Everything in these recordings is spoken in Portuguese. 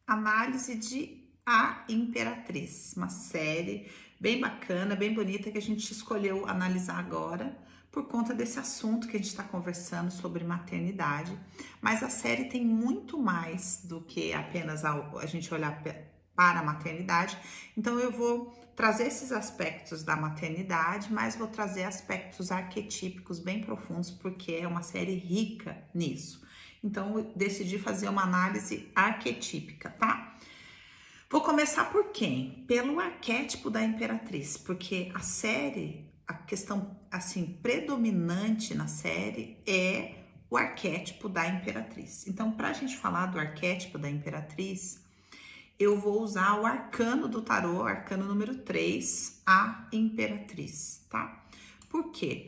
Análise de A Imperatriz, uma série bem bacana, bem bonita que a gente escolheu analisar agora por conta desse assunto que a gente está conversando sobre maternidade. Mas a série tem muito mais do que apenas a gente olhar para a maternidade. Então eu vou trazer esses aspectos da maternidade, mas vou trazer aspectos arquetípicos bem profundos, porque é uma série rica nisso. Então eu decidi fazer uma análise arquetípica, tá? Vou começar por quem? Pelo arquétipo da imperatriz, porque a série, a questão assim predominante na série é o arquétipo da imperatriz. Então, para a gente falar do arquétipo da imperatriz, eu vou usar o arcano do tarô, arcano número 3, a imperatriz, tá? Por quê?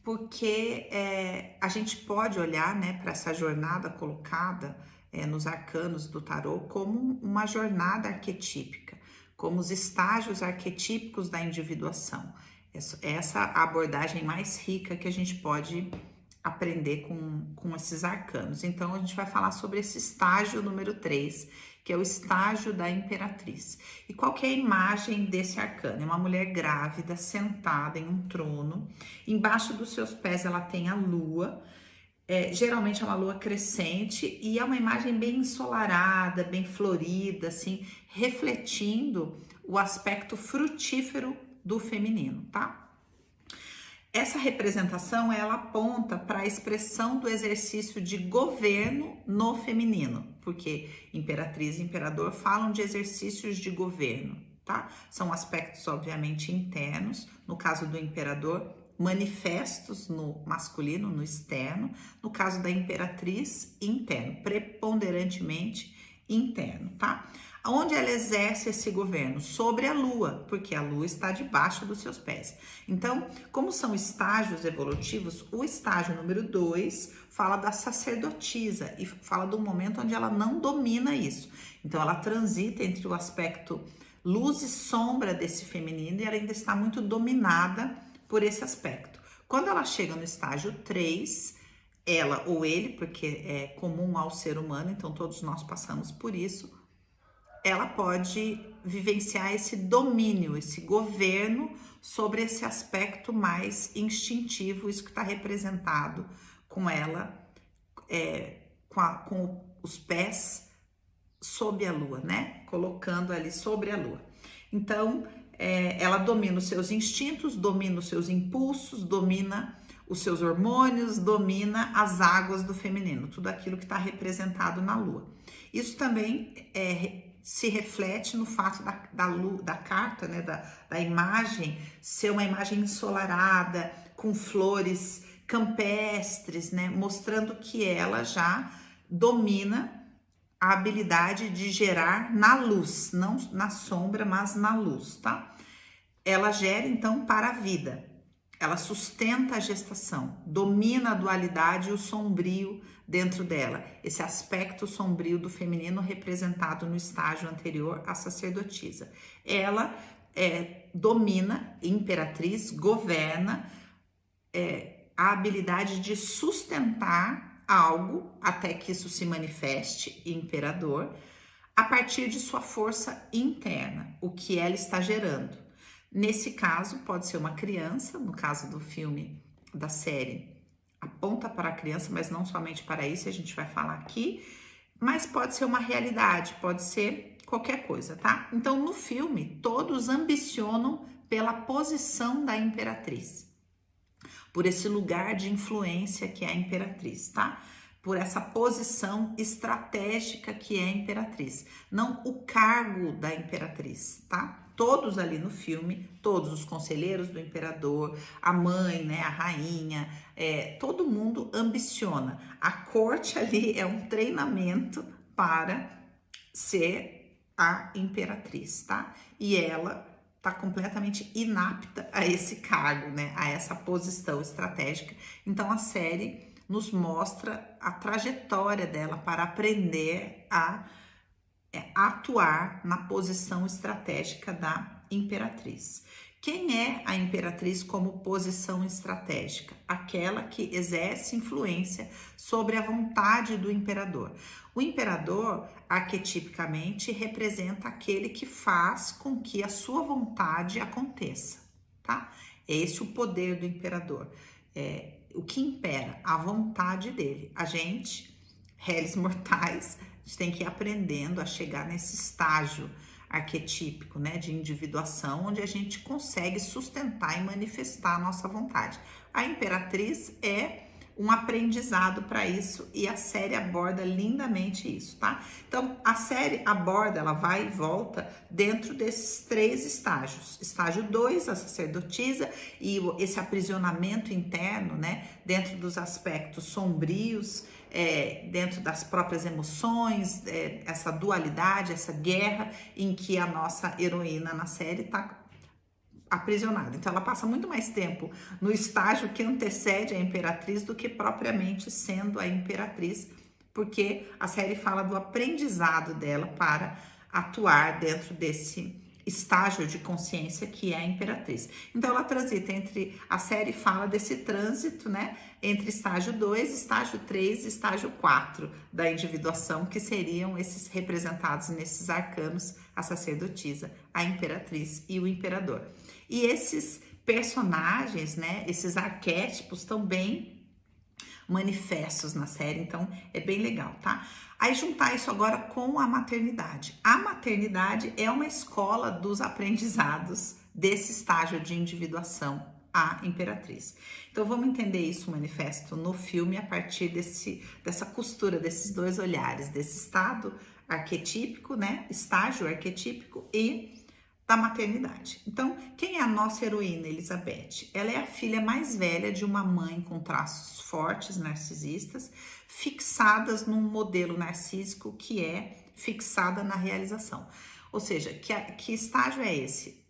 Porque a gente pode olhar, né, para essa jornada colocada nos arcanos do tarô como uma jornada arquetípica, como os estágios arquetípicos da individuação. Essa abordagem mais rica que a gente pode aprender com esses arcanos. Então, a gente vai falar sobre esse estágio número 3, que é o estágio da imperatriz. E qual que é a imagem desse arcano? É uma mulher grávida, sentada em um trono. Embaixo dos seus pés ela tem a lua. Geralmente é uma lua crescente e é uma imagem bem ensolarada, bem florida, assim, refletindo o aspecto frutífero do feminino, tá? Essa representação, ela aponta para a expressão do exercício de governo no feminino, porque imperatriz e imperador falam de exercícios de governo, tá? São aspectos, obviamente, internos, no caso do imperador, manifestos no masculino, no externo, no caso da imperatriz, interno, preponderantemente interno, tá? Onde ela exerce esse governo? Sobre a lua, porque a lua está debaixo dos seus pés. Então, como são estágios evolutivos, o estágio número 2 fala da sacerdotisa e fala do momento onde ela não domina isso. Então, ela transita entre o aspecto luz e sombra desse feminino e ela ainda está muito dominada por esse aspecto. Quando ela chega no estágio 3, ela ou ele, porque é comum ao ser humano, então todos nós passamos por isso, ela pode vivenciar esse domínio, esse governo sobre esse aspecto mais instintivo, isso que está representado com ela, com os pés sob a lua, né? Colocando ali sobre a lua. Então, ela domina os seus instintos, domina os seus impulsos, domina os seus hormônios, domina as águas do feminino, tudo aquilo que está representado na lua. Isso também se reflete no fato da carta, né, da imagem, ser uma imagem ensolarada, com flores campestres, né, mostrando que ela já domina a habilidade de gerar na luz, não na sombra, mas na luz, tá? Ela gera então para a vida, ela sustenta a gestação, domina a dualidade e o sombrio dentro dela, esse aspecto sombrio do feminino representado no estágio anterior à sacerdotisa. Ela domina, imperatriz, governa a habilidade de sustentar algo até que isso se manifeste, imperador, a partir de sua força interna, o que ela está gerando. Nesse caso, pode ser uma criança, no caso do filme, da série, aponta para a criança, mas não somente para isso, a gente vai falar aqui, mas pode ser uma realidade, pode ser qualquer coisa, tá? Então, no filme, todos ambicionam pela posição da imperatriz, por esse lugar de influência que é a imperatriz, tá? Por essa posição estratégica que é a imperatriz, não o cargo da imperatriz, tá? Todos ali no filme, todos os conselheiros do imperador, a mãe, né, a rainha, todo mundo ambiciona. A corte ali é um treinamento para ser a imperatriz, tá? E ela tá completamente inapta a esse cargo, né, a essa posição estratégica. Então a série nos mostra a trajetória dela para aprender a atuar na posição estratégica da imperatriz, Quem é a imperatriz como posição estratégica? Aquela que exerce influência sobre a vontade do imperador. O imperador, arquetipicamente, representa aquele que faz com que a sua vontade aconteça, tá? É esse o poder do imperador. O que impera? A vontade dele. A gente, réis mortais, a gente tem que ir aprendendo a chegar nesse estágio arquetípico, né, de individuação, onde a gente consegue sustentar e manifestar a nossa vontade. A imperatriz é um aprendizado para isso e a série aborda lindamente isso, tá? Então, a série aborda, ela vai e volta dentro desses 3 estágios. Estágio 2, a sacerdotisa e esse aprisionamento interno, né? Dentro dos aspectos sombrios, dentro das próprias emoções, essa dualidade, essa guerra em que a nossa heroína na série está aprisionada. Então ela passa muito mais tempo no estágio que antecede a imperatriz do que propriamente sendo a imperatriz, porque a série fala do aprendizado dela para atuar dentro desse estágio de consciência que é a imperatriz. Então ela transita entre, a série fala desse trânsito, né, entre estágio 2, estágio 3 e estágio 4 da individuação, que seriam esses representados nesses arcanos, a sacerdotisa, a imperatriz e o imperador. E esses personagens, né, esses arquétipos estão bem manifestos na série, então é bem legal, tá? Aí juntar isso agora com a maternidade. A maternidade é uma escola dos aprendizados desse estágio de individuação, a imperatriz. Então vamos entender isso manifesto no filme a partir dessa costura desses 2 olhares, desse estado arquetípico, né, estágio arquetípico e da maternidade. Então, quem é a nossa heroína, Elizabeth? Ela é a filha mais velha de uma mãe com traços fortes narcisistas, fixadas num modelo narcísico que é fixada na realização. Ou seja, que estágio é esse?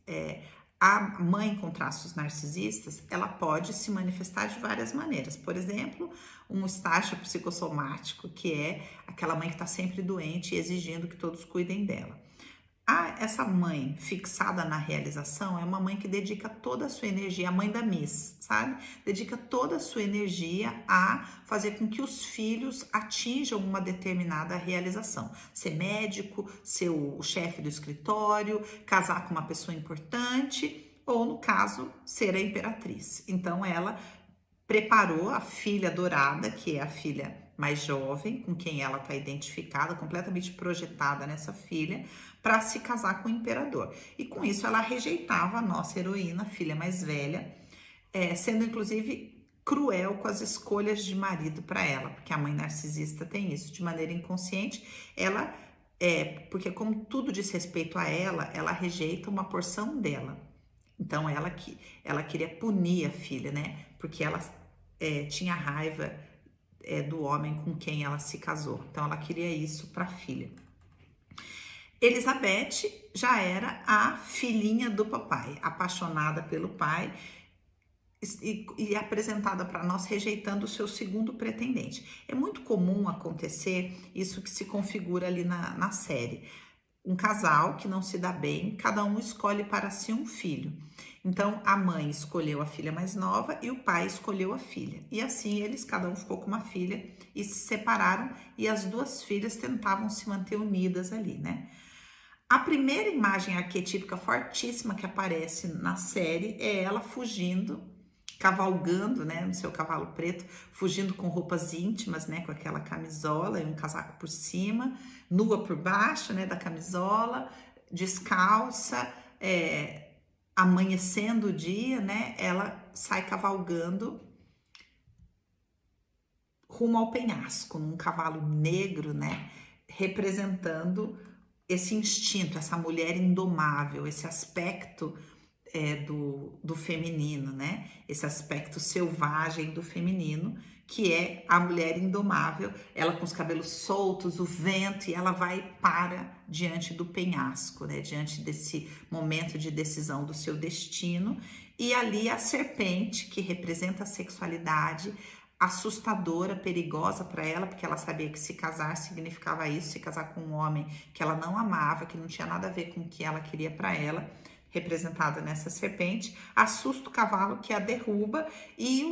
A mãe com traços narcisistas, ela pode se manifestar de várias maneiras. Por exemplo, um estágio psicossomático, que é aquela mãe que está sempre doente e exigindo que todos cuidem dela. Essa mãe fixada na realização é uma mãe que dedica toda a sua energia, a mãe da Miss, sabe? Dedica toda a sua energia a fazer com que os filhos atinjam uma determinada realização. Ser médico, ser o chefe do escritório, casar com uma pessoa importante ou, no caso, ser a imperatriz. Então, ela preparou a filha dourada, que é a filha mais jovem, com quem ela está identificada, completamente projetada nessa filha, para se casar com o imperador. E com isso ela rejeitava a nossa heroína, a filha mais velha, sendo inclusive cruel com as escolhas de marido para ela, porque a mãe narcisista tem isso, de maneira inconsciente, porque como tudo diz respeito a ela rejeita uma porção dela. Então ela queria punir a filha, né? Porque ela tinha raiva do homem com quem ela se casou. Então ela queria isso para a filha. Elizabeth já era a filhinha do papai, apaixonada pelo pai e apresentada para nós rejeitando o seu segundo pretendente. É muito comum acontecer isso que se configura ali na série. Um casal que não se dá bem, cada um escolhe para si um filho. Então, a mãe escolheu a filha mais nova e o pai escolheu a filha. E assim, cada um ficou com uma filha e se separaram e as 2 filhas tentavam se manter unidas ali, né? A primeira imagem arquetípica fortíssima que aparece na série é ela fugindo, cavalgando, né, no seu cavalo preto, fugindo com roupas íntimas, né, com aquela camisola e um casaco por cima, nua por baixo, né, da camisola, descalça, amanhecendo o dia, né, ela sai cavalgando rumo ao penhasco, num cavalo negro, né, representando esse instinto, essa mulher indomável, esse aspecto do feminino, né? Esse aspecto selvagem do feminino, que é a mulher indomável, ela com os cabelos soltos, o vento, e ela vai diante do penhasco, né? Diante desse momento de decisão do seu destino, e ali a serpente, que representa a sexualidade, assustadora, perigosa para ela, porque ela sabia que se casar significava isso, se casar com um homem que ela não amava, que não tinha nada a ver com o que ela queria para ela. representada nessa serpente, assusta o cavalo que a derruba e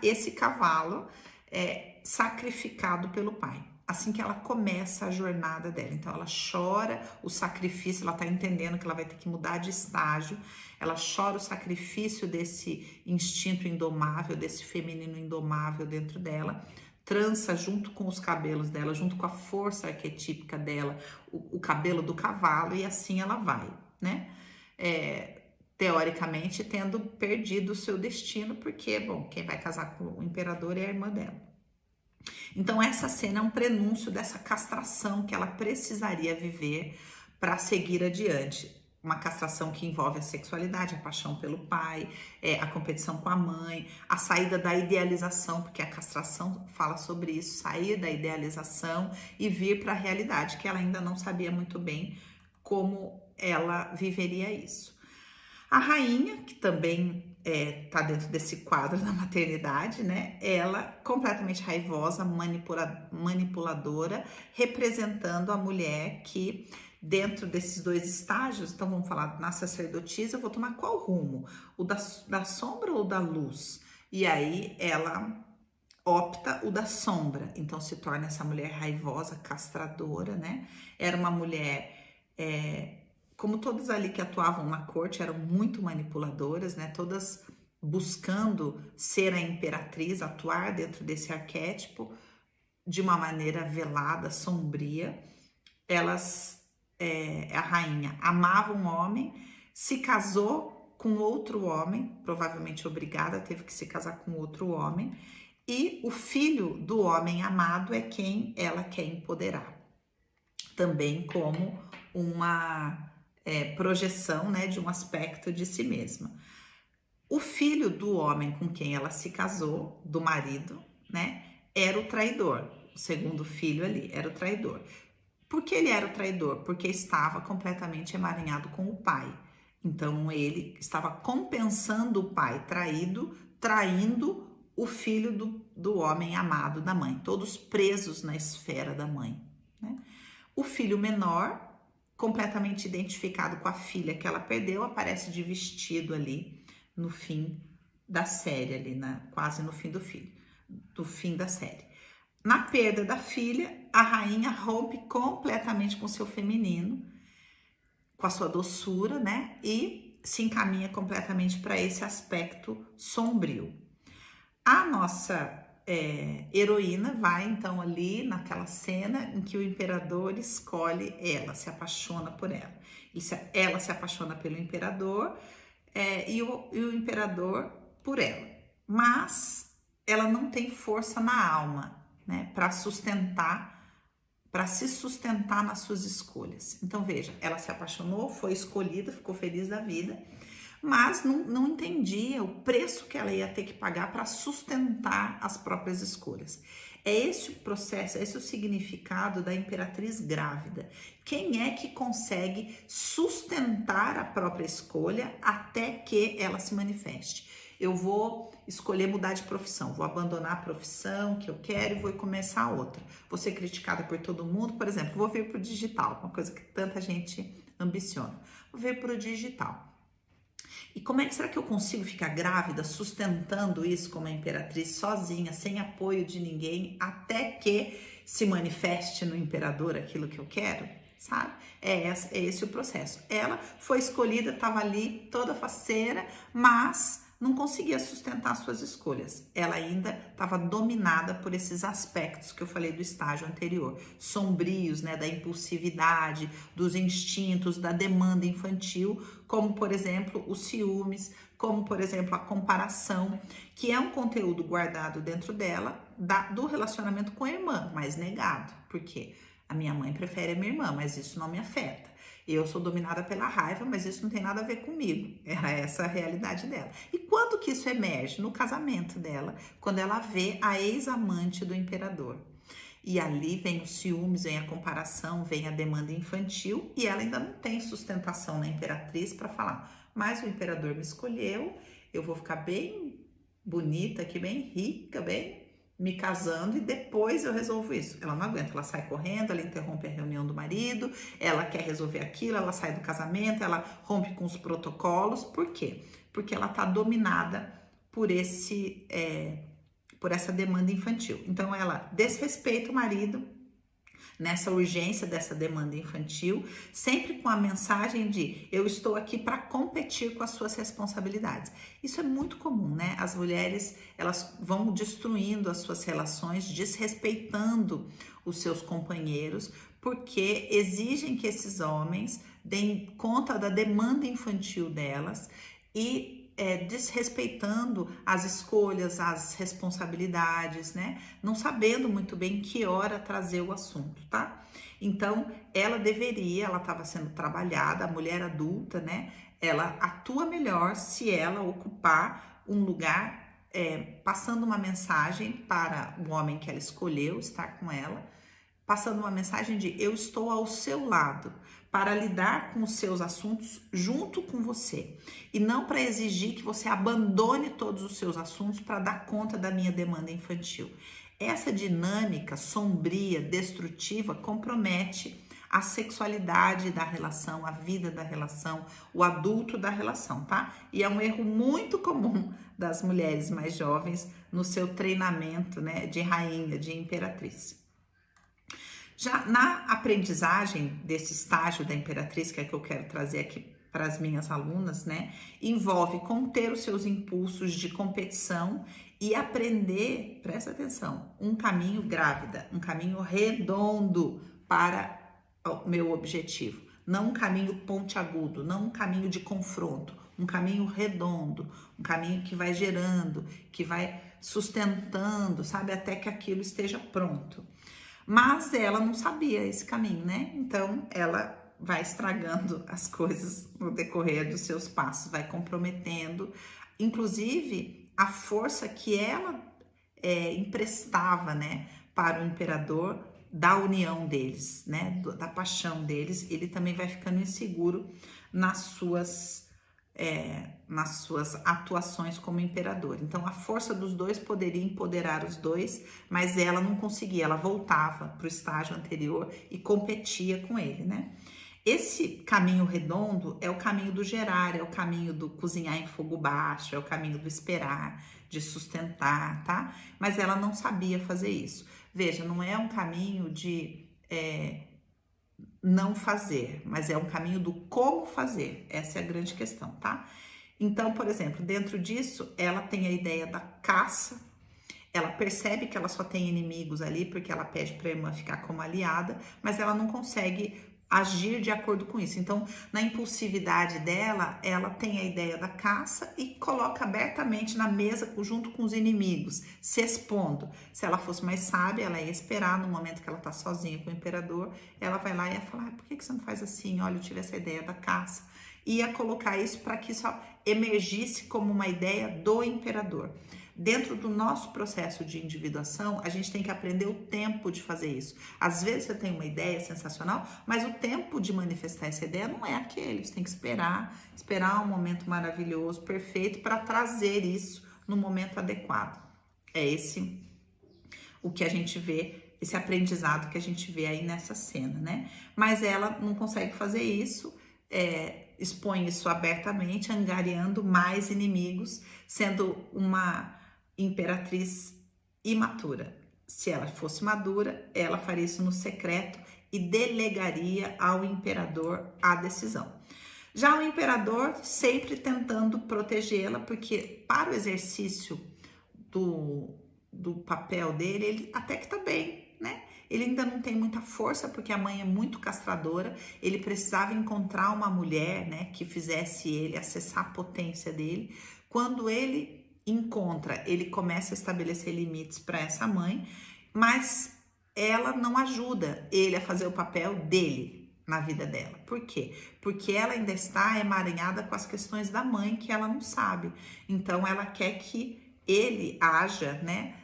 esse cavalo é sacrificado pelo pai. Assim que ela começa a jornada dela. Então ela chora o sacrifício, ela tá entendendo que ela vai ter que mudar de estágio, ela chora o sacrifício desse instinto indomável, desse feminino indomável dentro dela, trança junto com os cabelos dela, junto com a força arquetípica dela, o cabelo do cavalo, e assim ela vai, né? Teoricamente tendo perdido o seu destino, porque, bom, quem vai casar com o imperador é a irmã dela. Então essa cena é um prenúncio dessa castração que ela precisaria viver para seguir adiante. Uma castração que envolve a sexualidade, a paixão pelo pai, a competição com a mãe, a saída da idealização, porque a castração fala sobre isso, sair da idealização e vir para a realidade, que ela ainda não sabia muito bem como ela viveria isso. A rainha, que também tá dentro desse quadro da maternidade, né? Ela completamente raivosa, manipuladora, representando a mulher que dentro desses dois estágios, então vamos falar na sacerdotisa, eu vou tomar qual rumo? O da sombra ou da luz? E aí ela opta o da sombra, então se torna essa mulher raivosa, castradora, né? Era uma mulher, como todas ali que atuavam na corte, eram muito manipuladoras, né? Todas buscando ser a imperatriz, atuar dentro desse arquétipo de uma maneira velada, sombria. Elas, a rainha, amava um homem, se casou com outro homem, provavelmente obrigada, teve que se casar com outro homem, e o filho do homem amado é quem ela quer empoderar. Também como uma projeção, né, de um aspecto de si mesma. O filho do homem com quem ela se casou, do marido, né, era o traidor. O segundo filho ali era o traidor. Por que ele era o traidor? Porque estava completamente emaranhado com o pai. Então ele estava compensando o pai traído, traindo o filho do homem amado da mãe, todos presos na esfera da mãe, né? O filho menor, completamente identificado com a filha que ela perdeu, aparece de vestido ali no fim da série, ali quase no fim do fim da série. Na perda da filha, a rainha rompe completamente com o seu feminino, com a sua doçura, né? E se encaminha completamente para esse aspecto sombrio. A nossa heroína vai então ali naquela cena em que o imperador escolhe ela, se apaixona por ela. Ela se apaixona pelo imperador e o imperador por ela. Mas ela não tem força na alma, né, para se sustentar nas suas escolhas. Então veja, ela se apaixonou, foi escolhida, ficou feliz da vida, mas não entendia o preço que ela ia ter que pagar para sustentar as próprias escolhas. É esse o processo, é esse o significado da imperatriz grávida. Quem é que consegue sustentar a própria escolha até que ela se manifeste? Eu vou escolher mudar de profissão, vou abandonar a profissão que eu quero e vou começar outra. Vou ser criticada por todo mundo, por exemplo, vou vir para o digital, uma coisa que tanta gente ambiciona. Vou vir para o digital. E como é que será que eu consigo ficar grávida sustentando isso como a imperatriz sozinha, sem apoio de ninguém, até que se manifeste no imperador aquilo que eu quero? Sabe? É esse o processo. Ela foi escolhida, estava ali toda faceira, mas não conseguia sustentar suas escolhas. Ela ainda estava dominada por esses aspectos que eu falei do estágio anterior, sombrios, né, da impulsividade, dos instintos, da demanda infantil, como, por exemplo, os ciúmes, como, por exemplo, a comparação, que é um conteúdo guardado dentro dela do relacionamento com a irmã, mas negado. Por quê? A minha mãe prefere a minha irmã, mas isso não me afeta. Eu sou dominada pela raiva, mas isso não tem nada a ver comigo. Era essa a realidade dela. E quando que isso emerge? No casamento dela, quando ela vê a ex-amante do imperador. E ali vem os ciúmes, vem a comparação, vem a demanda infantil, e ela ainda não tem sustentação na imperatriz para falar, mas o imperador me escolheu, eu vou ficar bem bonita aqui, bem rica, bem, me casando e depois eu resolvo isso. Ela não aguenta, ela sai correndo, ela interrompe a reunião do marido, ela quer resolver aquilo, ela sai do casamento, ela rompe com os protocolos. Por quê? Porque ela tá dominada por por essa demanda infantil. Então ela desrespeita o marido nessa urgência dessa demanda infantil, sempre com a mensagem de eu estou aqui para competir com as suas responsabilidades. Isso é muito comum, né? As mulheres, elas vão destruindo as suas relações, desrespeitando os seus companheiros, porque exigem que esses homens deem conta da demanda infantil delas e desrespeitando as escolhas, as responsabilidades, né? Não sabendo muito bem que hora trazer o assunto, tá? Então, ela estava sendo trabalhada, a mulher adulta, né? Ela atua melhor se ela ocupar um lugar, passando uma mensagem para o homem que ela escolheu estar com ela, passando uma mensagem de eu estou ao seu lado para lidar com os seus assuntos junto com você e não para exigir que você abandone todos os seus assuntos para dar conta da minha demanda infantil. Essa dinâmica sombria, destrutiva, compromete a sexualidade da relação, a vida da relação, o adulto da relação, tá? E é um erro muito comum das mulheres mais jovens no seu treinamento, né, de rainha, de imperatriz. Já na aprendizagem desse estágio da imperatriz, que é que eu quero trazer aqui para as minhas alunas, né, envolve conter os seus impulsos de competição e aprender, presta atenção, um caminho grávida, um caminho redondo para o meu objetivo, não um caminho pontiagudo, não um caminho de confronto, um caminho redondo, um caminho que vai gerando, que vai sustentando, sabe, até que aquilo esteja pronto. Mas ela não sabia esse caminho, né? Então ela vai estragando as coisas no decorrer dos seus passos, vai comprometendo, inclusive a força que ela emprestava, né, para o imperador da união deles, né, da paixão deles. Ele também vai ficando inseguro nas suas atuações como imperador. Então a força dos dois poderia empoderar os dois, mas ela não conseguia, ela voltava para o estágio anterior e competia com ele, né? Esse caminho redondo é o caminho do gerar, é o caminho do cozinhar em fogo baixo, é o caminho do esperar, de sustentar, tá? Mas ela não sabia fazer isso. Veja, não é um caminho de não fazer, mas é um caminho do como fazer. Essa é a grande questão, tá? Então, por exemplo, dentro disso, ela tem a ideia da caça. Ela percebe que ela só tem inimigos ali porque ela pede para a irmã ficar como aliada, mas ela não consegue agir de acordo com isso. Então, na impulsividade dela, ela tem a ideia da caça e coloca abertamente na mesa junto com os inimigos, se expondo. Se ela fosse mais sábia, ela ia esperar no momento que ela tá sozinha com o imperador, ela vai lá e ia falar, por que você não faz assim? Olha, eu tive essa ideia da caça. Ia colocar isso para que isso emergisse como uma ideia do imperador. Dentro do nosso processo de individuação, a gente tem que aprender o tempo de fazer isso. Às vezes você tem uma ideia sensacional, mas o tempo de manifestar essa ideia não é aquele. Você tem que esperar um momento maravilhoso, perfeito, para trazer isso no momento adequado. É esse o que a gente vê, esse aprendizado que a gente vê aí nessa cena, né? Mas ela não consegue fazer isso, expõe isso abertamente, angariando mais inimigos, sendo uma imperatriz imatura. Se ela fosse madura, ela faria isso no secreto e delegaria ao imperador a decisão. Já o imperador sempre tentando protegê-la, porque para o exercício do papel dele, ele até que tá bem, né? Ele ainda não tem muita força, porque a mãe é muito castradora, ele precisava encontrar uma mulher, né, que fizesse ele acessar a potência dele. Quando ele encontra, ele começa a estabelecer limites para essa mãe, mas ela não ajuda ele a fazer o papel dele na vida dela. Por quê? Porque ela ainda está emaranhada com as questões da mãe que ela não sabe. Então ela quer que ele haja, né,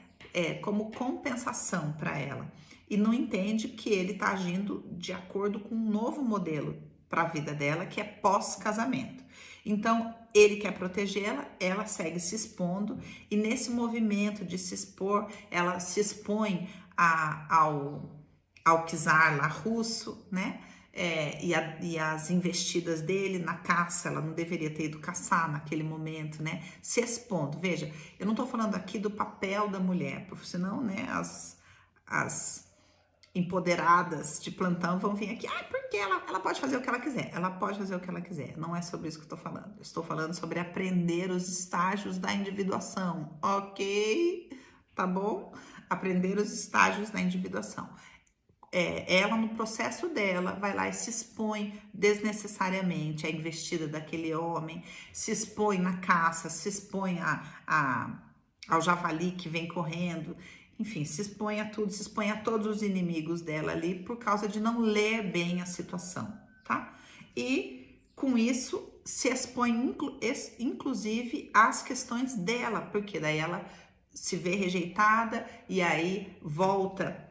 como compensação para ela. E não entende que ele está agindo de acordo com um novo modelo para a vida dela, que é pós-casamento. Então, ele quer protegê-la, ela segue se expondo, e nesse movimento de se expor, ela se expõe ao czar lá russo, né? E as investidas dele na caça, ela não deveria ter ido caçar naquele momento, né? Se expondo. Veja, eu não tô falando aqui do papel da mulher, porque senão, né, as empoderadas de plantão vão vir aqui, porque ela pode fazer o que ela quiser. Ela pode fazer o que ela quiser. Não é sobre isso que eu tô falando. Eu estou falando sobre aprender os estágios da individuação, ok? Tá bom? Aprender os estágios da individuação. Ela, no processo dela, vai lá e se expõe desnecessariamente à investida daquele homem, se expõe na caça, se expõe ao javali que vem correndo, enfim, se expõe a tudo, se expõe a todos os inimigos dela ali por causa de não ler bem a situação, tá? E com isso se expõe inclusive às questões dela, porque daí ela se vê rejeitada e aí volta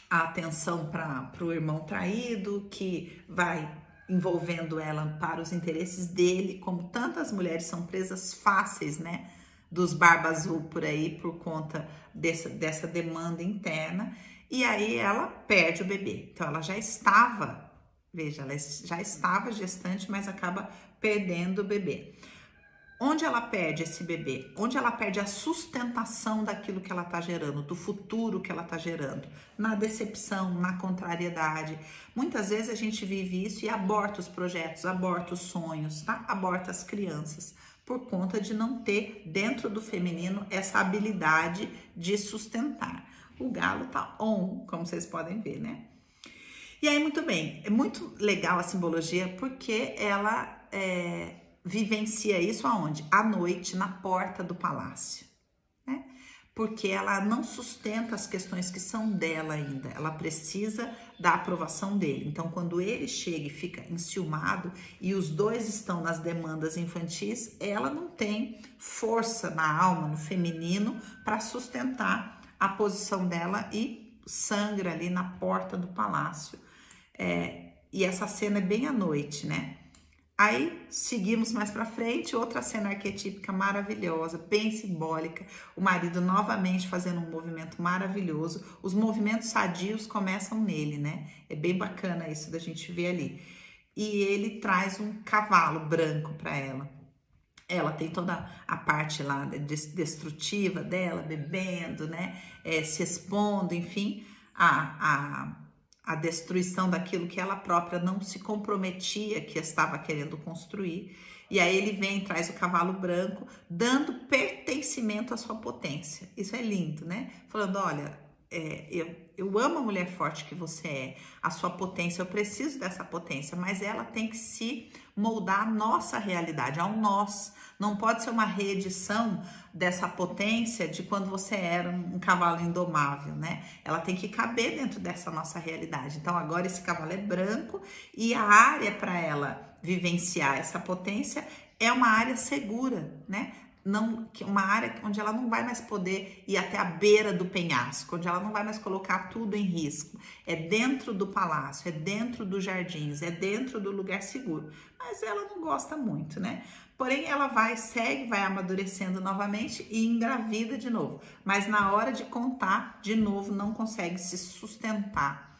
a atenção para o irmão traído, que vai envolvendo ela para os interesses dele, como tantas mulheres são presas fáceis, né, dos barba azul por aí, por conta dessa demanda interna, e aí ela perde o bebê. Então ela já estava, veja, ela já estava gestante, mas acaba perdendo o bebê. Onde ela perde esse bebê? Onde ela perde a sustentação daquilo que ela está gerando, do futuro que ela está gerando? Na decepção, na contrariedade. Muitas vezes a gente vive isso e aborta os projetos, aborta os sonhos, tá? Aborta as crianças, por conta de não ter dentro do feminino essa habilidade de sustentar. O galo tá on, como vocês podem ver, né? E aí, muito bem, é muito legal a simbologia porque ela vivencia isso aonde? À noite, na porta do palácio, né? Porque ela não sustenta as questões que são dela ainda, ela precisa da aprovação dele. Então, quando ele chega e fica enciumado e os dois estão nas demandas infantis, ela não tem força na alma, no feminino, para sustentar a posição dela e sangra ali na porta do palácio. E essa cena é bem à noite, né? Aí, seguimos mais pra frente, outra cena arquetípica maravilhosa, bem simbólica, o marido novamente fazendo um movimento maravilhoso, os movimentos sadios começam nele, né? É bem bacana isso da gente ver ali. E ele traz um cavalo branco para ela. Ela tem toda a parte lá destrutiva dela, bebendo, né? Se expondo, enfim, a destruição daquilo que ela própria não se comprometia, que estava querendo construir. E aí ele vem, traz o cavalo branco, dando pertencimento à sua potência. Isso é lindo, né? Falando, olha, eu amo a mulher forte que você é, a sua potência, eu preciso dessa potência, mas ela tem que se moldar à nossa realidade, ao nós. Não pode ser uma reedição dessa potência de quando você era um cavalo indomável, né? Ela tem que caber dentro dessa nossa realidade. Então agora esse cavalo é branco e a área para ela vivenciar essa potência é uma área segura, né? Uma área onde ela não vai mais poder ir até a beira do penhasco, onde ela não vai mais colocar tudo em risco. É dentro do palácio, é dentro dos jardins, é dentro do lugar seguro. Mas ela não gosta muito, né? Porém, ela vai amadurecendo novamente e engravida de novo. Mas na hora de contar, de novo, não consegue se sustentar.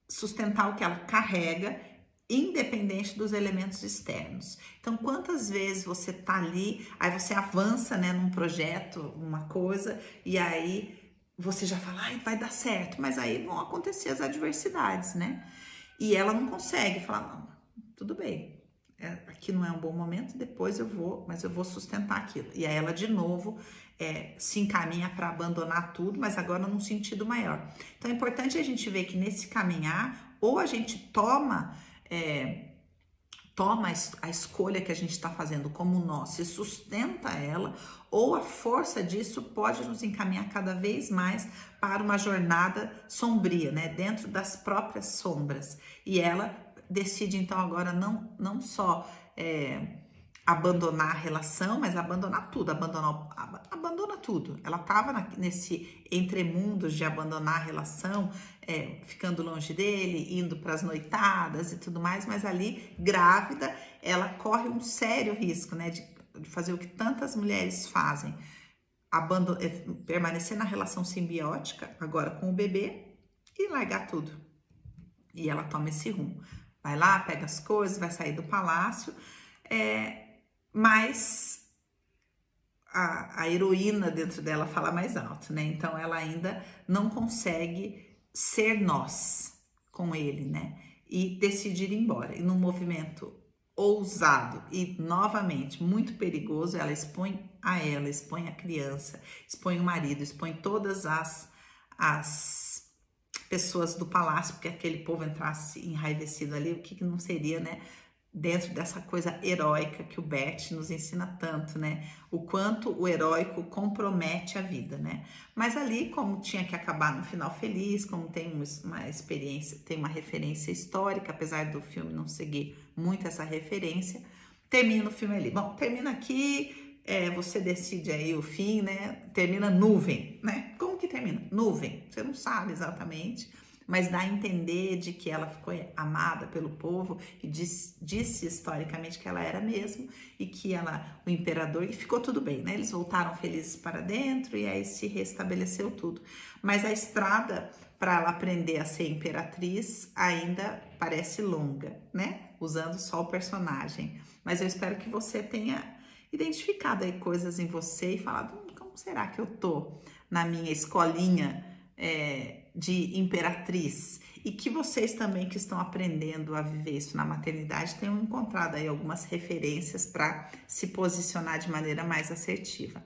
Sustentar o que ela carrega, independente dos elementos externos. Então, quantas vezes você tá ali, aí você avança, né, num projeto, uma coisa, e aí você já fala, ai, vai dar certo, mas aí vão acontecer as adversidades, né? E ela não consegue falar, não, tudo bem, aqui não é um bom momento, depois mas eu vou sustentar aquilo. E aí ela de novo se encaminha para abandonar tudo, mas agora num sentido maior. Então é importante a gente ver que nesse caminhar, ou a gente toma a escolha que a gente está fazendo como nós e sustenta ela, ou a força disso pode nos encaminhar cada vez mais para uma jornada sombria, né? Dentro das próprias sombras. E ela decide então agora não só abandonar a relação, mas abandonar tudo, abandona tudo. Ela estava nesse entremundos de abandonar a relação, ficando longe dele, indo para as noitadas e tudo mais, mas ali, grávida, ela corre um sério risco, né, de fazer o que tantas mulheres fazem, permanecer na relação simbiótica, agora com o bebê, e largar tudo. E ela toma esse rumo. Vai lá, pega as coisas, vai sair do palácio, mas a heroína dentro dela fala mais alto, né? Então ela ainda não consegue ser nós com ele, né? E decidir ir embora. E num movimento ousado e novamente muito perigoso, ela expõe expõe a criança, expõe o marido, expõe todas as pessoas do palácio, porque aquele povo entrasse enraivecido ali, o que não seria, né? Dentro dessa coisa heróica que o Bert nos ensina tanto, né? O quanto o heróico compromete a vida, né? Mas ali, como tinha que acabar no final feliz, como tem uma experiência, tem uma referência histórica, apesar do filme não seguir muito essa referência, termina o filme ali. Bom, termina aqui, você decide aí o fim, né? Termina nuvem, né? Como que termina? Nuvem. Você não sabe exatamente, mas dá a entender de que ela ficou amada pelo povo e disse historicamente que ela era mesmo e que o imperador, e ficou tudo bem, né? Eles voltaram felizes para dentro e aí se restabeleceu tudo. Mas a estrada para ela aprender a ser imperatriz ainda parece longa, né? Usando só o personagem. Mas eu espero que você tenha identificado aí coisas em você e falado, como será que eu tô na minha escolinha de imperatriz, e que vocês também que estão aprendendo a viver isso na maternidade tenham encontrado aí algumas referências para se posicionar de maneira mais assertiva.